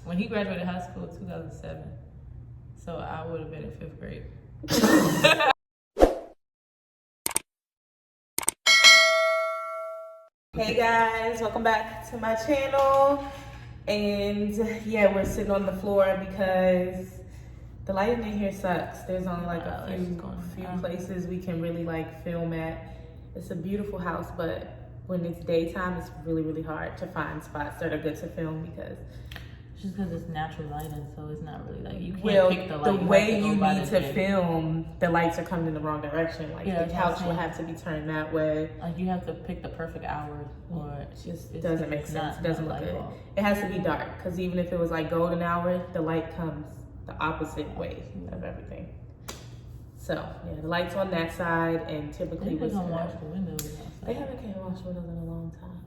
when he graduated high school in 2007. So I would have been in 5th grade. Hey guys, welcome back to my channel. And yeah, we're sitting on the floor because the lighting in here sucks. There's only like a few places we can really like film at. It's a beautiful house, but when it's daytime, it's really, really hard to find spots that are good to film because just because it's natural lighting, so it's not really like you can't pick the light. The way you need to film, the lights are coming in the wrong direction. Like the couch will have to be turned that way. Like you have to pick the perfect hour, or it just doesn't make sense. It doesn't look good. It has to be dark because even if it was like golden hour, the light comes the opposite way of everything. So yeah, the lights on that side, and typically we don't wash the windows. They haven't came wash windows in a long time.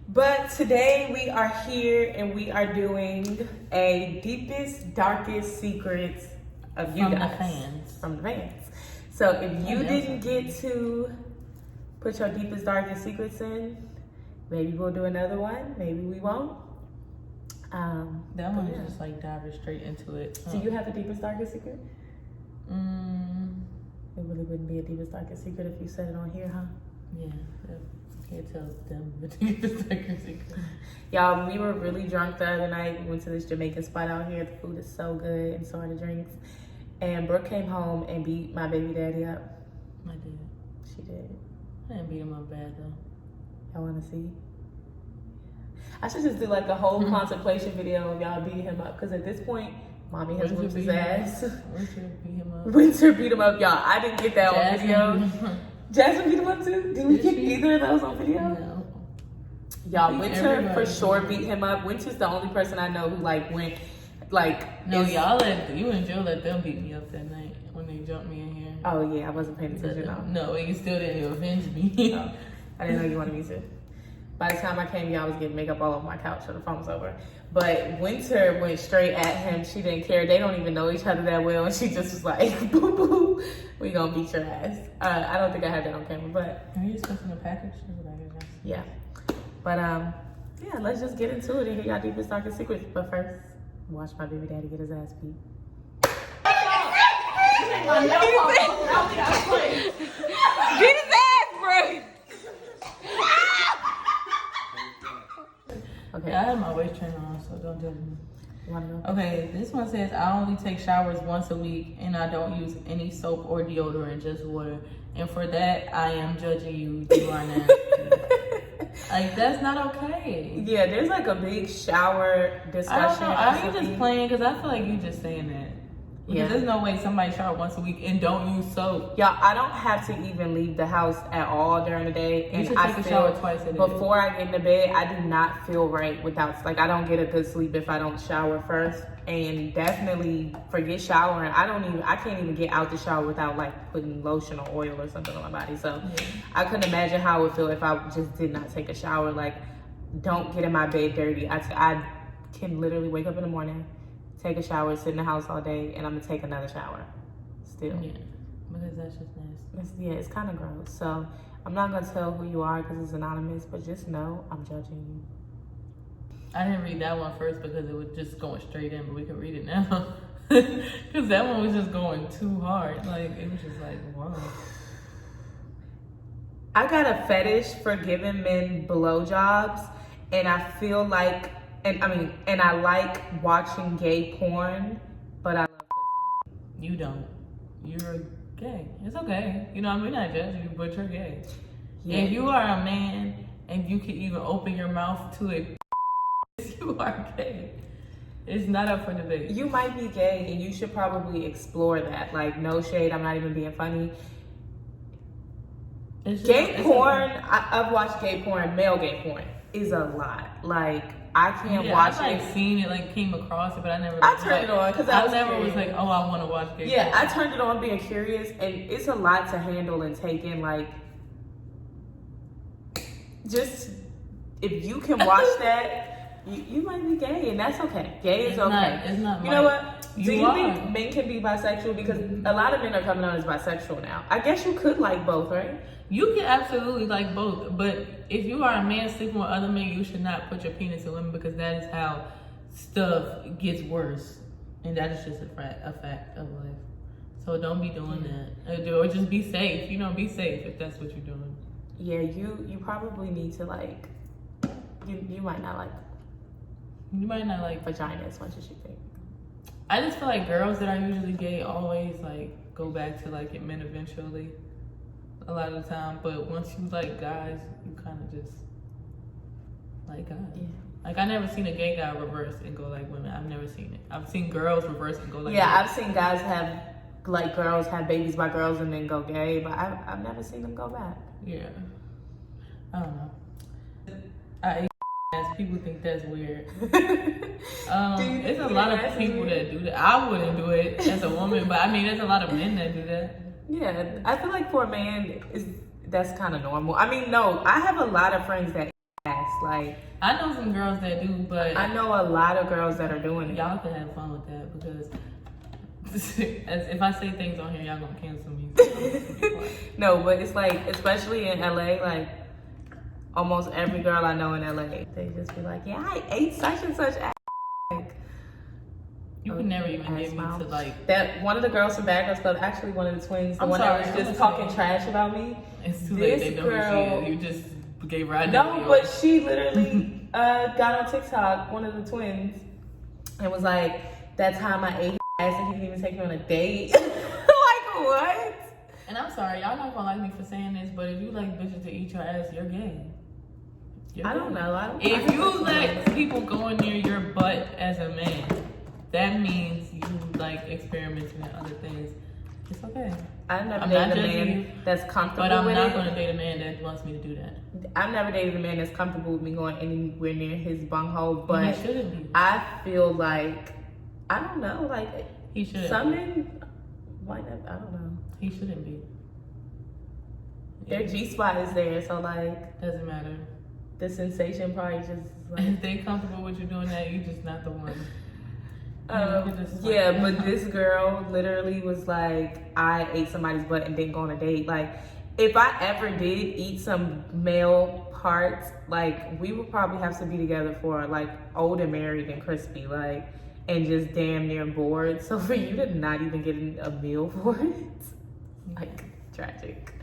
But today we are here and we are doing a deepest, darkest secrets of you guys. From the fans. So if you didn't get to put your deepest, darkest secrets in, maybe we'll do another one. Maybe we won't. That one is just like diving straight into it. Do you have a deepest, darkest secret? It really wouldn't be a deepest, darkest secret if you said it on here, huh? Yeah. Can't tell them the deepest, darkest secret. Y'all, we were really drunk the other night. We went to this Jamaican spot out here. The food is so good and so are the drinks. And Brooke came home and beat my baby daddy up. I did. She did. I didn't beat him up bad though. Y'all want to see? I should just do like a whole contemplation video of y'all beating him up. Because at this point, mommy has whipped his ass. Winter beat him up. Winter beat him up, y'all. I didn't get that on video. Jasmine beat him up too? Did we get either of those on video? No. Y'all, Winter for sure beat him up. Winter's the only person I know who like went like. No, you and Joe let them beat me up that night when they jumped me in here. Oh yeah, I wasn't paying attention. No, you still didn't avenge me. Oh, I didn't know you wanted me to. By the time I came, y'all was getting makeup all over my couch, so the phone was over. But Winter went straight at him. She didn't care. They don't even know each other that well, and she just was like, "Boo boo, we gonna beat your ass." I don't think I had that on camera, but are you expecting a package? Yeah, but yeah, let's just get into it and hear y'all deepest, darkest secrets. But first, watch my baby daddy get his ass beat. Get his ass, bro. Okay. Yeah, I have my waist trainer on, so don't judge me. Wanna know? Okay, this one says, I only take showers once a week and I don't use any soap or deodorant, just water. And for that, I am judging you. You are nasty. Like, that's not okay. Yeah, there's like a big shower discussion. I don't know. Are you just playing? Because I feel like you just saying that. Because there's no way somebody shower once a week and don't use soap. Y'all, I don't have to even leave the house at all during the day. And I take a shower twice a day. Before I get into bed, I do not feel right without, like, I don't get a good sleep if I don't shower first. And definitely forget showering. I can't even get out the shower without like putting lotion or oil or something on my body. So I couldn't imagine how it would feel if I just did not take a shower. Like, don't get in my bed dirty. I can literally wake up in the morning, take a shower, sit in the house all day, and I'm gonna take another shower still. Yeah, because that's just nasty. It's kind of gross. So I'm not gonna tell who you are because it's anonymous, but just know I'm judging you. I didn't read that one first because it was just going straight in, but we can read it now. Because that one was just going too hard. Like, it was just like, whoa. I got a fetish for giving men blowjobs, and I feel like, and I like watching gay porn, but I love pussy. You don't. You're gay. It's okay. You know, I'm not judging you, but you're gay. Yeah. If you are a man and you can even open your mouth to it, you are gay. It's not up for debate. You might be gay and you should probably explore that. Like, no shade, I'm not even being funny. Gay porn, I've watched gay porn, male gay porn is a lot. Like, I can't watch it. I've seen it, like came across it, but I never. I turned it on because I never was like, oh, I want to watch gay porn. Yeah, I turned it on being curious, and it's a lot to handle and take in. Like, just if you can watch that. You might be gay, and that's okay. Gay is okay. It's not. You know what? Do you think men can be bisexual? Because a lot of men are coming out as bisexual now. I guess you could like both, right? You can absolutely like both, but if you are a man sleeping with other men, you should not put your penis in women because that is how stuff gets worse, and that is just a fact of life. So don't be doing that, or just be safe. Be safe if that's what you're doing. Yeah, you probably need to like. You might not like. You might not like vagina as much as you think. I just feel like girls that are usually gay always like go back to like men eventually, a lot of the time. But once you like guys, you kind of just like guys. Yeah. Like I never seen a gay guy reverse and go like women. I've never seen it. I've seen girls reverse and go like. Yeah, women. I've seen guys have like girls have babies by girls and then go gay, but I've never seen them go back. Yeah. I don't know. People think that's weird. It's a lot of people that do that. I wouldn't do it as a woman, but I mean, there's a lot of men that do that. Yeah, I feel like for a man, that's kind of normal. I mean, no, I have a lot of friends that ass. Like, I know some girls that do, but I know a lot of girls that are doing it. Y'all can have fun with that because if I say things on here, y'all gonna cancel me. No, but it's like, especially in LA, like. Almost every girl I know in LA, they just be like, yeah, I ate such and such ass. Like, you can never even get me to like that. One of the girls from Bad Girls Club, actually one of the twins, the one that was just talking trash about me. It's too late. They know who she is. You just gave her identity. No, but she literally got on TikTok, one of the twins, and was like, that time I ate ass and he didn't even take me on a date. Like, what? And I'm sorry, y'all not gonna like me for saying this, but if you like bitches to eat your ass, you're gay. I don't know. If you let people go in near your butt as a man, that means you like experimenting with other things. It's okay. I've never dated a man that's comfortable with it. But I'm not going to date a man that wants me to do that. I've never dated a man that's comfortable with me going anywhere near his bunghole, but he shouldn't be. I feel like, I don't know, like, he shouldn't. Some men, why not? I don't know. He shouldn't be. Their G-spot is there, so like. Doesn't matter. The sensation probably just like. If they comfortable with you doing that, you just not the one. Yeah, but this girl literally was like, I ate somebody's butt and didn't go on a date. Like, if I ever did eat some male parts, like, we would probably have to be together for like old and married and crispy, like, and just damn near bored. So for you to not even get a meal for it, like, tragic.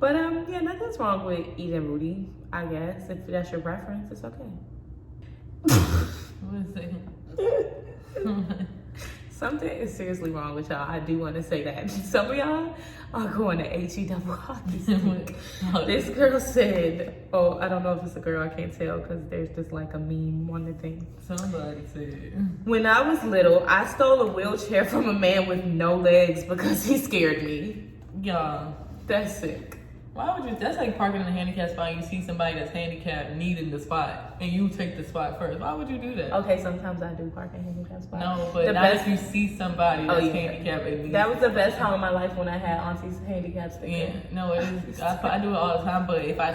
But yeah, nothing's wrong with eating booty, I guess. If that's your preference, it's okay. What is it? Something is seriously wrong with y'all. I do want to say that. Some of y'all are going to H-E-double hockey stick. This girl said, oh, I don't know if it's a girl, I can't tell because there's just like a meme on the thing. Somebody said. When I was little, I stole a wheelchair from a man with no legs because he scared me. Y'all. That's sick. Why would you? That's like parking in a handicapped spot and you see somebody that's handicapped needing the spot and you take the spot first. Why would you do that? Okay, sometimes I do park in handicapped spots. No, but not if you see somebody that's handicapped. And that was the best time of my life when I had auntie's handicapped sticker. Yeah, no, it is. I do it all the time, but if I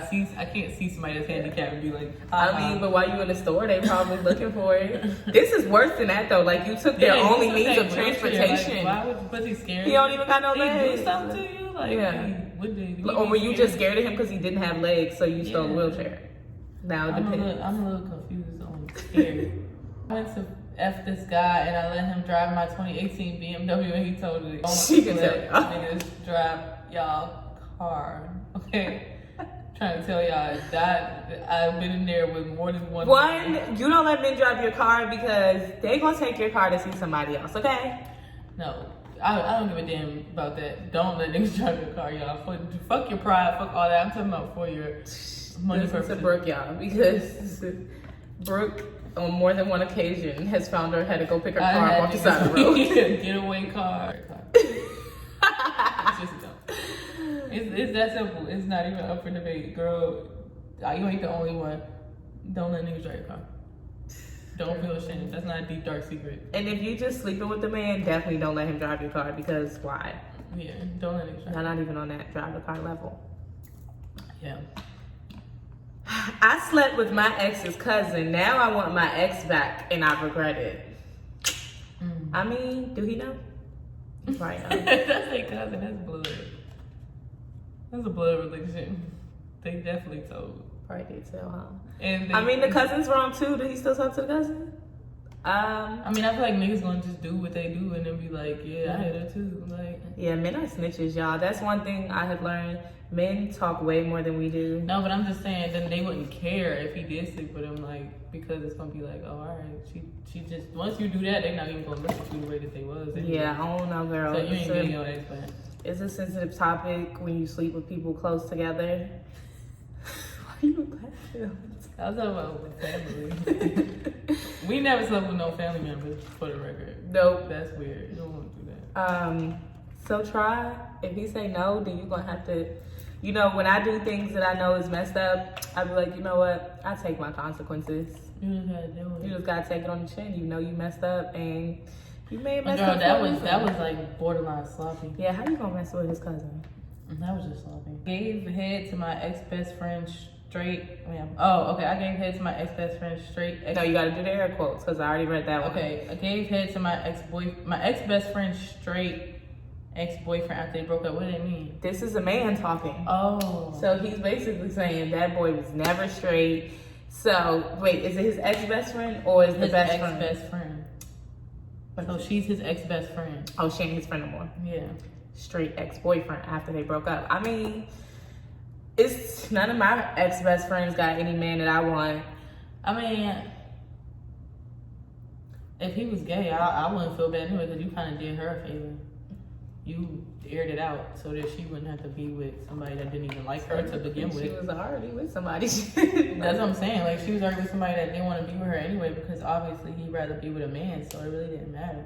can't see somebody that's handicapped and be like, I mean, but while you in the store, they probably looking for it. This is worse than that though. Like, you took their only means of transportation. Like, was he scared? He don't even got no legs. He do something to you? Like, yeah. Or were you just scared of him because he didn't have legs, so you stole a wheelchair? Now it depends. I'm a little confused on scared. I went to F this guy and I let him drive my 2018 BMW and he told me, she can tell y'all. Niggas drive y'all car. Okay? Trying to tell y'all that I've been in there with more than one. You don't let men drive your car because they gonna take your car to see somebody else, okay? No. I don't give a damn about that. Don't let niggas drive your car, y'all. Fuck your pride, fuck all that. I'm talking about for your money purposes. It's a Brooke, y'all, because Brooke, on more than one occasion, has found her had to go pick her car up off the side of the road. Getaway car. It's just dumb. It's that simple. It's not even up for debate. Girl, you ain't the only one. Don't let niggas drive your car. Don't feel ashamed. That's not a deep, dark secret. And if you just sleeping with the man, definitely don't let him drive your car because why? Yeah, don't let him drive. Not even on that drive the car level. Yeah. I slept with my ex's cousin. Now I want my ex back and I regret it. I mean, do he know? Right. That's a cousin. That's blood. That's a blood relation. They definitely told. Probably did tell, huh? And I mean, the cousin's wrong too. Did he still talk to the cousin? I mean, I feel like niggas gonna just do what they do and then be like, yeah, I hit her too. Like, yeah, men are snitches, y'all. That's one thing I have learned. Men talk way more than we do. no, but I'm just saying, then they wouldn't care if he did sleep with him, like, because it's gonna be like, oh, all right, she just, once you do that, they're not even gonna look at you the way that they was. Yeah, I don't know, girl. So you ain't getting your ex back. It's a sensitive topic when you sleep with people close together. Why are you laughing? I was talking about family. We never slept with no family members, for the record. Nope. That's weird. You don't want to do that. So try. If he say no, then you're gonna have to, you know, when I do things that I know is messed up, I be like, you know what? I take my consequences. You just gotta do it. You just gotta take it on the chin. You know you messed up and you may have messed Girl, up. that was like borderline sloppy. Yeah, how you gonna mess with his cousin? That was just sloppy. Gave head to my ex-best friend straight. Oh, okay. I gave head to my ex-best friend straight. No, you gotta do the air quotes because I already read that one. Okay, I gave head to my ex-best friend straight ex-boyfriend after they broke up. What do they mean? This is a man talking. Oh. So he's basically saying that boy was never straight. So wait, is it his ex-best friend or is the his best friend? Ex-best friend. So she's his ex-best friend. Oh, she ain't his friend no more. Yeah. Straight ex-boyfriend after they broke up. I mean, it's none of my ex-best friends got any man that I want. I mean, if he was gay, I wouldn't feel bad anyway because you kind of did her a favor. You aired it out so that she wouldn't have to be with somebody that didn't even like her to begin with. She was already with somebody. That's what I'm saying. Like, she was already with somebody that didn't want to be with her anyway because obviously he'd rather be with a man, so it really didn't matter.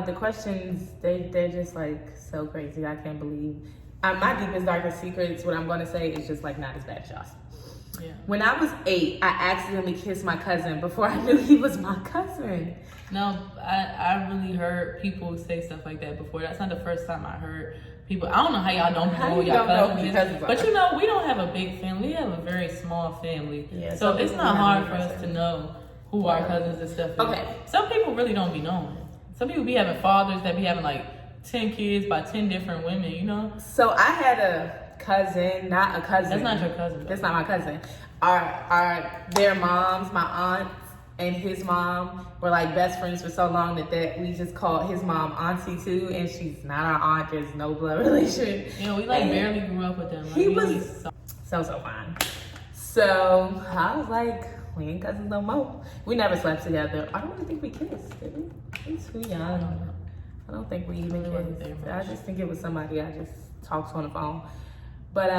The questions, they're just like so crazy. I can't believe. My deepest, darkest secrets, what I'm going to say is just like not as bad as y'all. Yeah. When I was 8, I accidentally kissed my cousin before I knew he was my cousin. No, I really heard people say stuff like that before. That's not the first time I heard people. I don't know how y'all don't know who y'all cousins is. But you know, we don't have a big family. We have a very small family. Yeah, so it's not hard for us to know who our cousins and stuff is. Okay. Some people really don't be knowing. Some people be having fathers that be having like 10 kids by 10 different women, you know? So I had a cousin, not a cousin. That's not your cousin. That's not my cousin. Their moms, my aunt and his mom were like best friends for so long that we just called his mom auntie too, and she's not our aunt. There's no blood relation. You know, we like barely grew up with them. Like, he was so fine. So I was like, we ain't cousins no more. We never slept together. I don't really think we kissed, did we? We was too young. I don't think we even kissed. I just think it was somebody I just talked to on the phone. But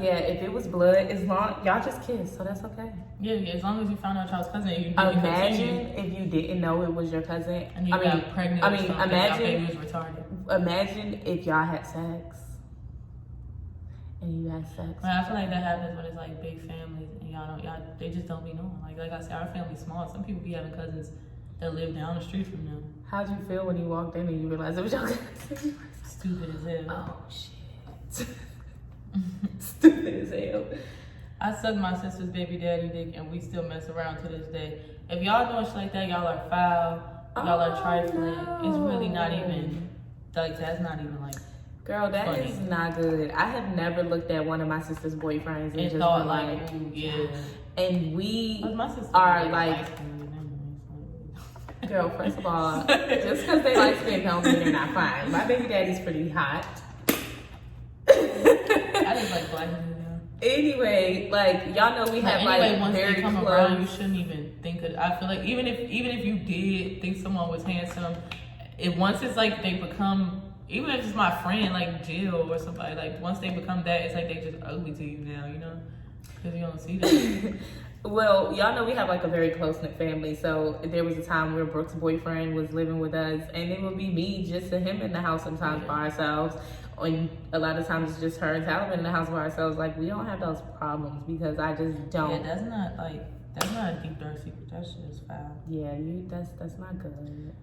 yeah, if it was blood, as long y'all just kissed, so that's okay. Yeah, as long as you found out y'all's cousin, you imagine if you didn't know it was your cousin and you got pregnant. Imagine was retarded. Imagine if y'all had sex and you had sex. Well, I feel like that happens when it's like big families and they just don't be knowing. Like I said, our family's small. Some people be having cousins that live down the street from them. How'd you feel when you walked in and you realized it was your cousin? Stupid as hell. Oh shit. Stupid as hell. I sucked my sister's baby daddy dick and we still mess around to this day. If y'all doing shit like that, y'all are foul. Y'all are trifling. No. It's really not even, like, that's not even like, girl, that funny. Is not good. I have never looked at one of my sister's boyfriends and just thought like, ooh, yeah. And we are like, girl, first of all, just because they like skin don't mean they're not fine. My baby daddy's pretty hot. I just like black people. Anyway, like y'all know we have like once very they come close. Around, you shouldn't even think of. I feel like even if you did think someone was handsome, once it's like they become, even if it's my friend like Jill or somebody, like once they become that, it's like they just ugly to you now, you know, because you don't see that. Well, y'all know we have like a very close-knit family, so there was a time where Brooke's boyfriend was living with us, and it would be me, just and him in the house sometimes by ourselves. And a lot of times it's just her and Talibin in the house by ourselves. Like, we don't have those problems because I just don't. Yeah, that's not a deep dark secret. That's just foul. Yeah, that's not good.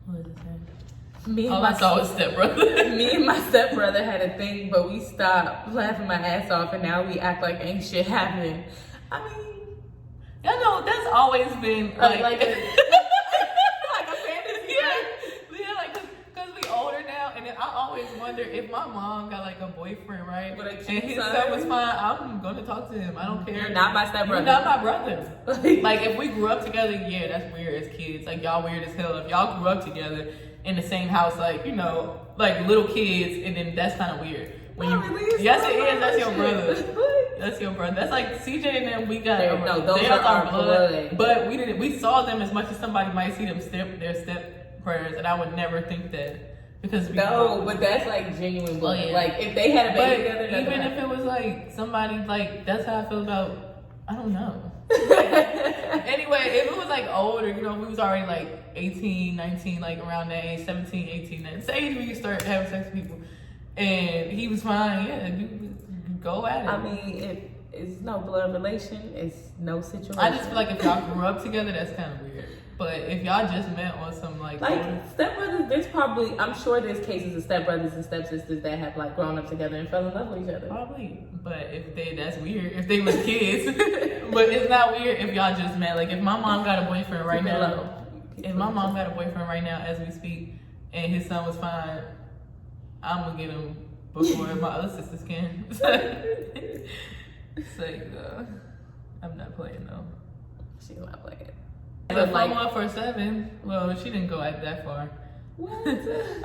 What is it saying? I saw his stepbrother. Me and my stepbrother had a thing, but we stopped laughing my ass off, and now we act like ain't shit happening. I mean, y'all know that's always been like a like a fantasy. Yeah, like because we older now, and then I always wonder if my mom got like a boyfriend, right? With a And cute his son. son was fine, I'm gonna talk to him. I don't care. You're not my stepbrother. You're not my brother. Like if we grew up together, yeah, that's weird as kids. Like y'all weird as hell. If y'all grew up together in the same house, like, you know, like little kids, and then that's kind of weird. When you, yes, it is. That's your brother. That's your brother. That's like CJ and them. We got those are our blood. but we didn't. We saw them as much as somebody might see them their step brothers, and I would never think that because but that's like genuine blood. Oh, yeah. Like if they had a baby together, even if it was like somebody like that's how I feel about. I don't know. Anyway, if it was like older, you know, we was already like 18, 19, like around that age, 17, 18, that's the age when you start having sex with people. And he was fine, yeah, you go at it. I mean, it's no blood relation, it's no situation. I just feel like if y'all grew up together, that's kind of weird. But if y'all just met on some like stepbrothers, there's probably, I'm sure there's cases of stepbrothers and stepsisters that have like grown up together and fell in love with each other. Probably, but that's weird if they was kids. But it's not weird if y'all just met. Like if my mom got a boyfriend right now, if my mom got a boyfriend right now as we speak, and his son was fine, I'm gonna get him before my other sisters can. It's like, I'm not playing though. She's not playing. But like 1 for 7. Well, she didn't go that far. What?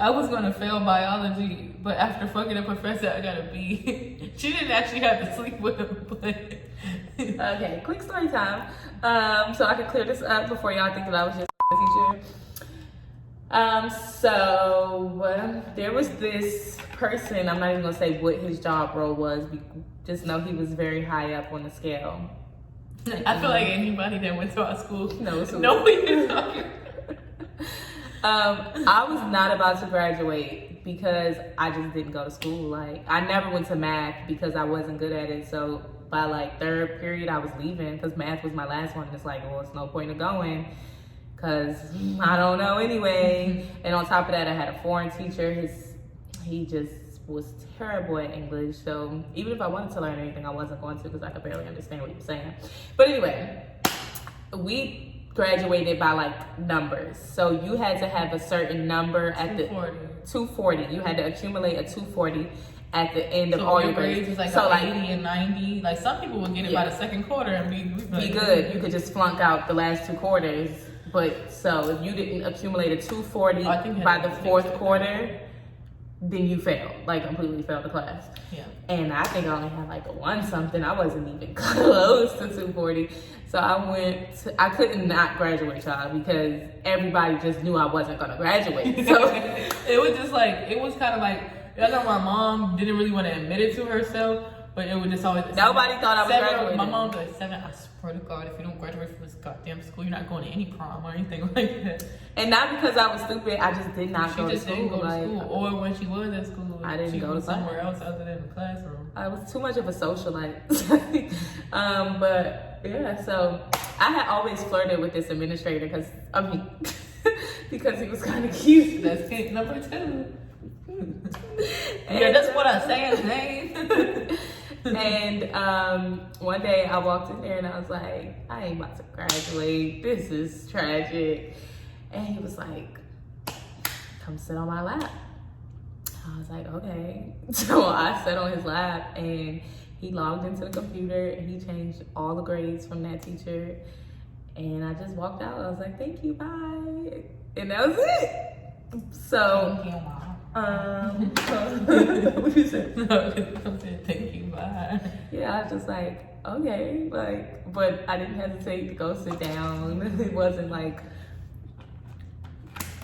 I was gonna fail biology, but after fucking a professor, I got a B. She didn't actually have to sleep with him, but okay, quick story time. So I can clear this up before y'all think that I was just a teacher. So there was this person. I'm not even gonna say what his job role was. Just know he was very high up on the scale. I feel like anybody that went to our school knows who. Nobody talking. I was not about to graduate because I just didn't go to school. Like I never went to math because I wasn't good at it. So by like 3rd period, I was leaving because math was my last one. It's like, well, it's no point of going because I don't know anyway. And on top of that, I had a foreign teacher. He just was terrible at English. So even if I wanted to learn anything, I wasn't going to because I could barely understand what he was saying. But anyway, we graduated by like numbers. So you had to have a certain number at 240. You had to accumulate a 240 at the end of all your grades. Was like so like 80 and 90. Like some people would get it by the 2nd quarter and be good. You could just flunk out the last 2 quarters. But so if you didn't accumulate a 240 by the 4th quarter, then you failed, like completely failed the class. Yeah. And I think I only had like a 1 something. I wasn't even close to 240. So I couldn't not graduate, y'all, because everybody just knew I wasn't gonna graduate. So it was just like, it was kind of like, I know my mom didn't really want to admit it to herself, but it would just always. Nobody thought I was graduating. My mom was like, 7, I swear to God, if you don't graduate from this goddamn school, you're not going to any prom or anything like that. And not because I was stupid, I just did not go to school. She just didn't go to school. Or when she was at school, I didn't go to somewhere else other than the classroom. I was too much of a socialite. But yeah, so I had always flirted with this administrator because he was kind of cute. That's kink number 2. Yeah, that's what I say his name. And one day I walked in there and I was like, I ain't about to graduate. This is tragic. And he was like, come sit on my lap. I was like, okay. So I sat on his lap and he logged into the computer and he changed all the grades from that teacher. And I just walked out. I was like, thank you, bye. And that was it. So, what you said? Thank you, bye. Yeah, I was just like, okay, like, but I didn't hesitate to go sit down. It wasn't like,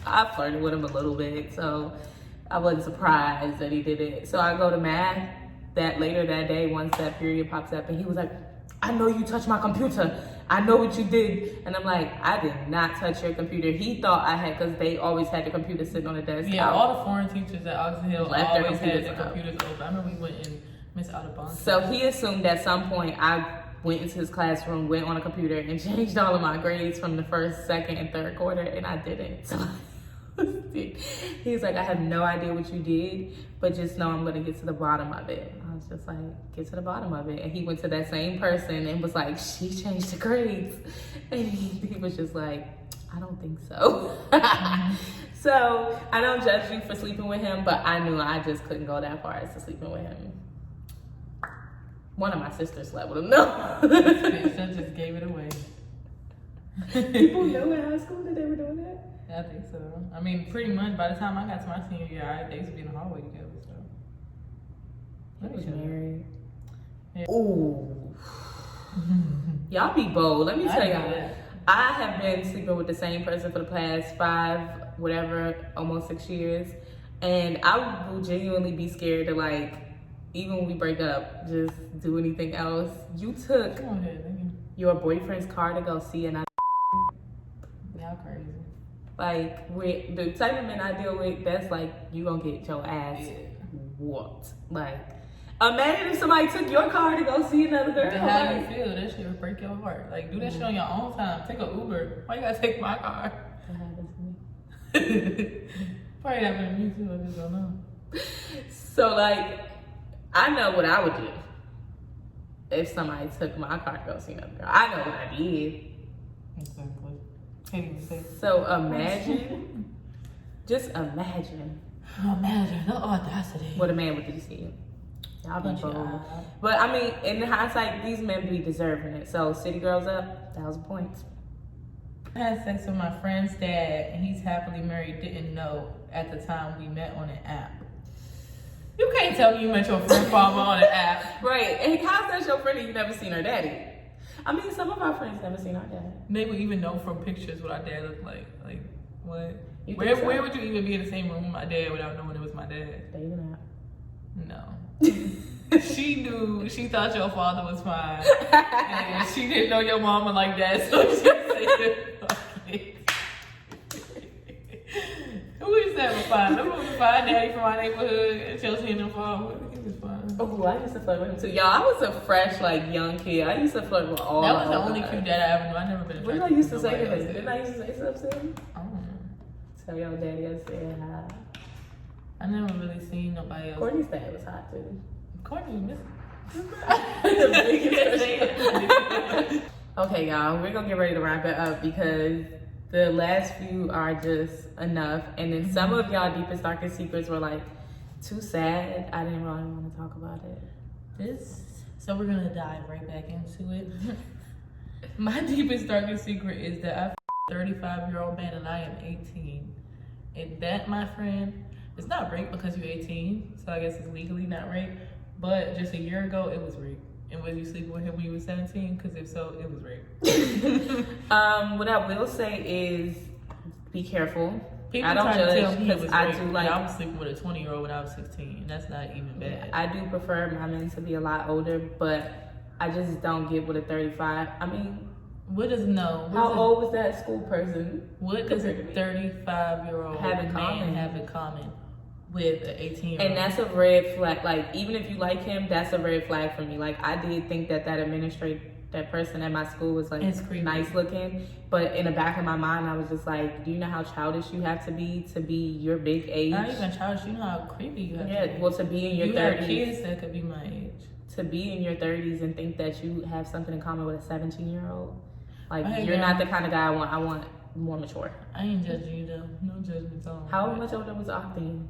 I flirted with him a little bit, so I wasn't surprised that he did it. So I go to math later that day, once that period pops up, and he was like, I know you touched my computer. I know what you did. And I'm like, I did not touch your computer. He thought I had, because they always had the computer sitting on the desk. Yeah, all the foreign teachers at Oxon Hill always had their computers open. I remember we went in Miss Audubon. So he assumed at some point I went into his classroom, went on a computer, and changed all of my grades from the 1st, 2nd, and 3rd quarter, and I didn't. So he was like, I have no idea what you did, but just know I'm going to get to the bottom of it. I was just like, get to the bottom of it. And he went to that same person and was like, she changed the grades. And he was just like, I don't think so. So I don't judge you for sleeping with him, but I knew I just couldn't go that far as to sleeping with him. One of my sisters slept with him. No. That just gave it away. People know in high school that they were doing that? I think so. I mean, pretty much by the time I got to my senior year, they used to be in the hallway together. So. He was married. Yeah. Ooh. Y'all be bold. Let me tell y'all. I have been sleeping with the same person for the past 5, almost 6 years. And I will genuinely be scared to, like, even when we break up, just do anything else. You took Come on ahead, your boyfriend's car to go see another. y'all crazy. Like, with the type of men I deal with, that's like, you gonna get your ass whooped. Like, imagine if somebody took your car to go see another girl. Then how do you feel? That shit would break your heart. Like, do that shit on your own time. Take an Uber. Why you gotta take my car? That happens to me. Probably happened to me too. I just don't know. So, like, I know what I would do if somebody took my car to go see another girl. I know what I did. Exactly. Can't even say. So imagine, just imagine. Imagine the audacity. What a man would do to you. Y'all be Punch your bold. eye. But I mean, in hindsight, these men be deserving it. So city girls up, 1,000 points. I had sex with my friend's dad, and he's happily married. Didn't know at the time we met on an app. You can't tell me you met your friend father on an app. Right. And how's that your friend and you never seen her daddy? I mean, some of our friends never seen our dad. They would even know from pictures what our dad looked like. Like, what? You think so? Where would you even be in the same room with my dad without knowing it was my dad? Dating app. No. She knew, she thought your father was fine. And she didn't know your mama like that, so she said, fuck it. Who is that was fine? Remember we fine daddy from our neighborhood, Chelsea and the farm? He was fine. Oh, I used to flirt with him too. Y'all, I was a fresh, like, young kid. I used to flirt with all That was the of only them. cute dad I ever knew. I never been What did I attracted used to say nobody to else him? did. Didn't I used to say something to him? I don't know. Tell your daddy I said hi. I never really seen nobody else. Courtney's dad was hot too. Courtney was missing. The biggest Okay, y'all, we're gonna get ready to wrap it up because the last few are just enough. And then some of y'all deepest, darkest secrets were like too sad. I didn't really want to talk about it. So we're gonna dive right back into it. My deepest, darkest secret is that I'm a 35-year-old man and I am 18. And that, my friend, it's not rape because you're 18, so I guess it's legally not rape. But just a year ago, it was rape. And was you sleeping with him when you were 17? Because if so, it was rape. What I will say is be careful. People I don't try to tell judge me it was because I rape. do like. I was sleeping with a 20-year-old when I was 16. And that's not even bad. I do prefer my men to be a lot older, but I just don't get with a 35. I mean, What does no? how old was that school person? What does a compared to me? 35-year-old Have in common? man have in common with an 18-year-old? And that's a red flag. Like, even if you like him, that's a red flag for me. Like, I did think that that person at my school was like It's creepy. nice looking, but in the back of my mind, I was just like, do you know how childish you have to be your big age? Not even childish. You know how creepy you have to Yeah, be. well, to be in your You got 30s, kids that could be my age. to be in your 30s and think that you have something in common with a 17-year-old, like, Hey, you're girl. not the kind of guy I want. I want more mature. I ain't judging you though. No judgment on. How much older was Octane?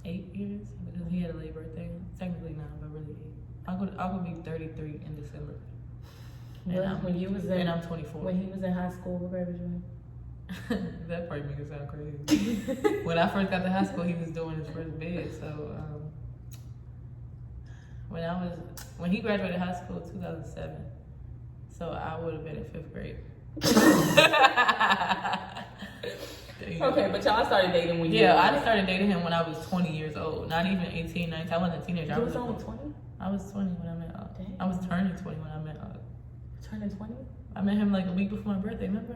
8 years because he had a late birthday. Technically 9, but really 8. I could be 33 in December. And When you was in, and I'm 24. when he was in high school, what grade was you in? That probably makes it sound crazy. When I first got to high school, he was doing his first bid. So when he graduated high school, 2007. So I would have been in 5th grade. Okay, but y'all started dating when you Yeah, were I started dating him when I was 20 years old. Not even 18, 19. I wasn't a teenager. You was only 20? I was 20 when I met Dang. I was turning 20 when I met Turning 20? I met him like a week before my birthday, remember?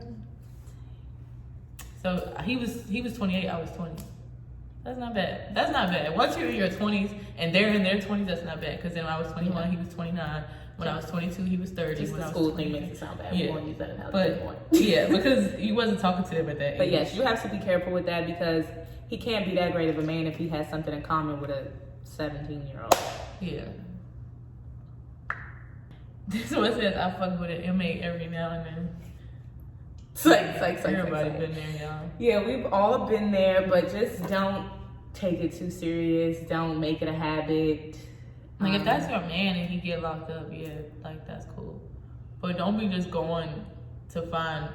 So he was 28, I was 20. That's not bad. That's not bad. Once you're in your 20s and they're in their 20s, that's not bad. Because then when I was 21, he was 29. When I was 22, he was 30. Just when the I was school thing 28. makes it sound bad. Yeah. We won't use that analogy But anymore. yeah, because he wasn't talking to them at that age. But yes, you have to be careful with that because he can't be that great of a man if he has something in common with a 17-year-old. Yeah. This one says I fuck with an inmate every now and then. Everybody been there, y'all. Yeah, we've all been there, but just don't take it too serious. Don't make it a habit. Like, if that's your man and he get locked up, yeah, like, that's cool. But don't be just going to find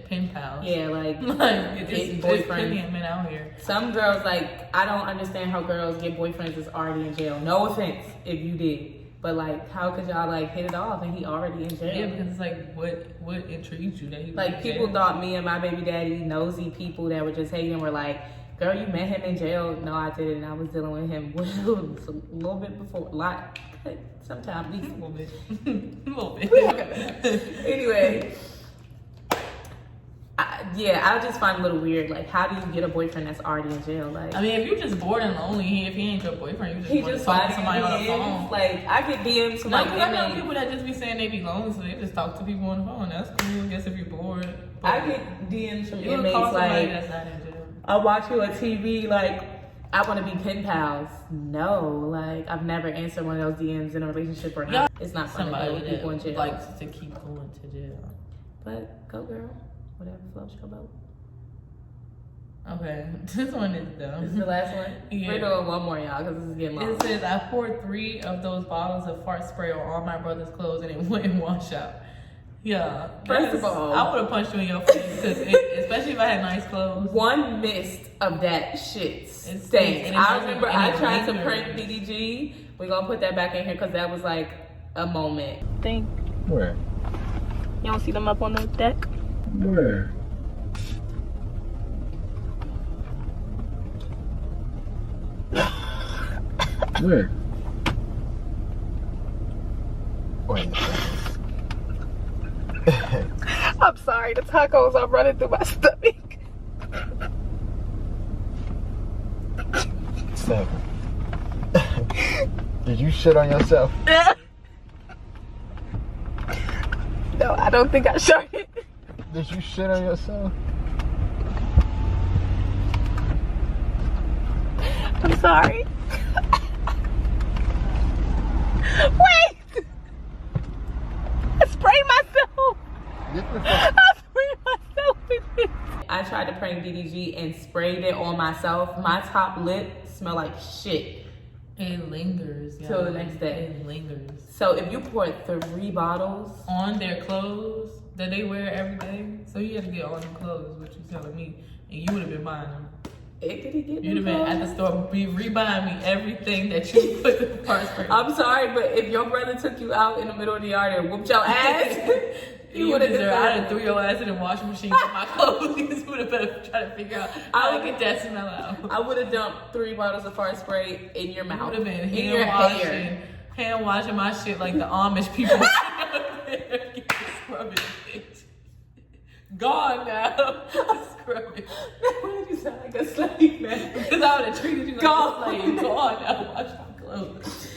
pen pals. Yeah, like it's plenty of men out here. Some girls, like, I don't understand how girls get boyfriends that's already in jail. No offense if you did. But, like, how could y'all, like, hit it off and he already in jail? Yeah, because it's like, what intrigued you that he was like, in people jail? thought me and my baby daddy, nosy people that were just hating, were like, girl, you met him in jail. No, I didn't. I was dealing with him a little bit before. A lot. Sometimes. A little bit. A little bit. Anyway. I just find it a little weird. Like, how do you get a boyfriend that's already in jail? Like, I mean, if you're just bored and lonely, if he ain't your boyfriend, you just want to talk to somebody on the phone. Like, I get DMs from No, like because I know people that just be saying they be lonely, so they just talk to people on the phone. That's cool, I guess, if you're bored. But I get DMs from you would inmates call somebody like, that's not in jail. I watch you on TV, like, I want to be pen pals. No, like, I've never answered one of those DMs in a relationship or not. It's not fun to deal Somebody with people in that jail. likes to keep going to jail. But go girl, whatever floats your boat. Okay, this one is dumb. This is the last one? Yeah. We're doing one more, y'all, because this is getting long. It says, I poured 3 of those bottles of fart spray on all my brother's clothes and it wouldn't wash out. Yeah. First of all, I would have punched you in your face, because especially if I had nice clothes. One mist of that shit It's stinks. I remember I it tried to lingers. prank DDG. We're going to put that back in here because that was like a moment. Thing. Where? You don't see them up on the deck? Where? Where? Wait a second. I'm sorry, the tacos are running through my stomach. Seven. Did you shit on yourself? No, I don't think I showed it. Did you shit on yourself? I'm sorry. Wait! I sprayed myself. Get the fuck. I sprayed myself with it. I tried to prank DDG and sprayed it on myself. My top lip smelled like shit. It lingers. Till the next day. It lingers. So if you poured 3 bottles On their clothes that they wear every day. So you had to get all them clothes, what you telling me. And you would have been buying them. did he get You'd have been them at the store rebuying me everything that you put the fart spray. I'm sorry, but if your brother took you out in the middle of the yard and whooped your ass, You would have I'd have threw your ass in the washing machine with my clothes. You would have better try to figure out how to get that smell out. I would have dumped 3 bottles of fart spray in your mouth. Would have been in your hair. hand washing my shit like the Amish people. Scrub it, bitch. Gone now. Scrub it. Why did you sound like a slave, man? Because I would have treated you like a slave. Gone now. Wash my clothes.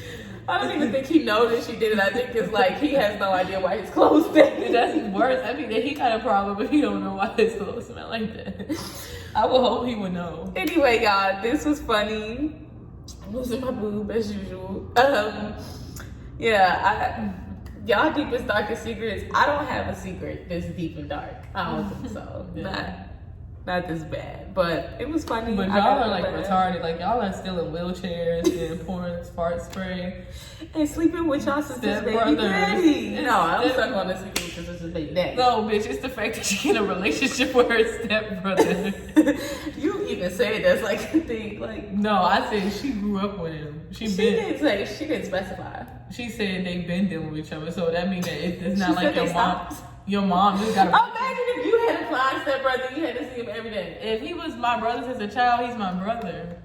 I don't even think he noticed she did it. I think it's like he has no idea why his clothes stink. That's worse. I mean, he got a problem if he don't know why his clothes smell like that. I would hope he would know. Anyway, y'all, this was funny. I'm losing my boob as usual. Y'all deepest, darkest secrets. I don't have a secret this deep and dark. I don't think so. Yeah. Not this bad, but it was funny. But y'all are like retarded. Like y'all are still in wheelchairs and pouring fart spray. And sleeping with y'all sister's baby Stepbrothers. daddy. No, I'm stuck on this because this is baby daddy. No, bitch, it's the fact that she in a relationship with her stepbrother. You even said that's like a thing. Like No, I said she grew up with him. She didn't specify. She said they been dealing with each other, so that means that it's not She like said your they mom. stopped. Your mom just got. Imagine if you had a flying stepbrother, you had to see him every day. If he was my brother since a child, he's my brother.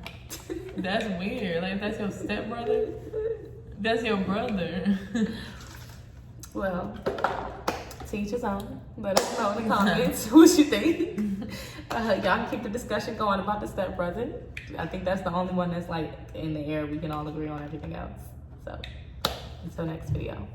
That's weird. Like if that's your stepbrother, that's your brother. Well, teach his own. Let us know in the comments what you think. Y'all can keep the discussion going about the stepbrother. I think that's the only one that's like in the air. We can all agree on everything else. So, until next video.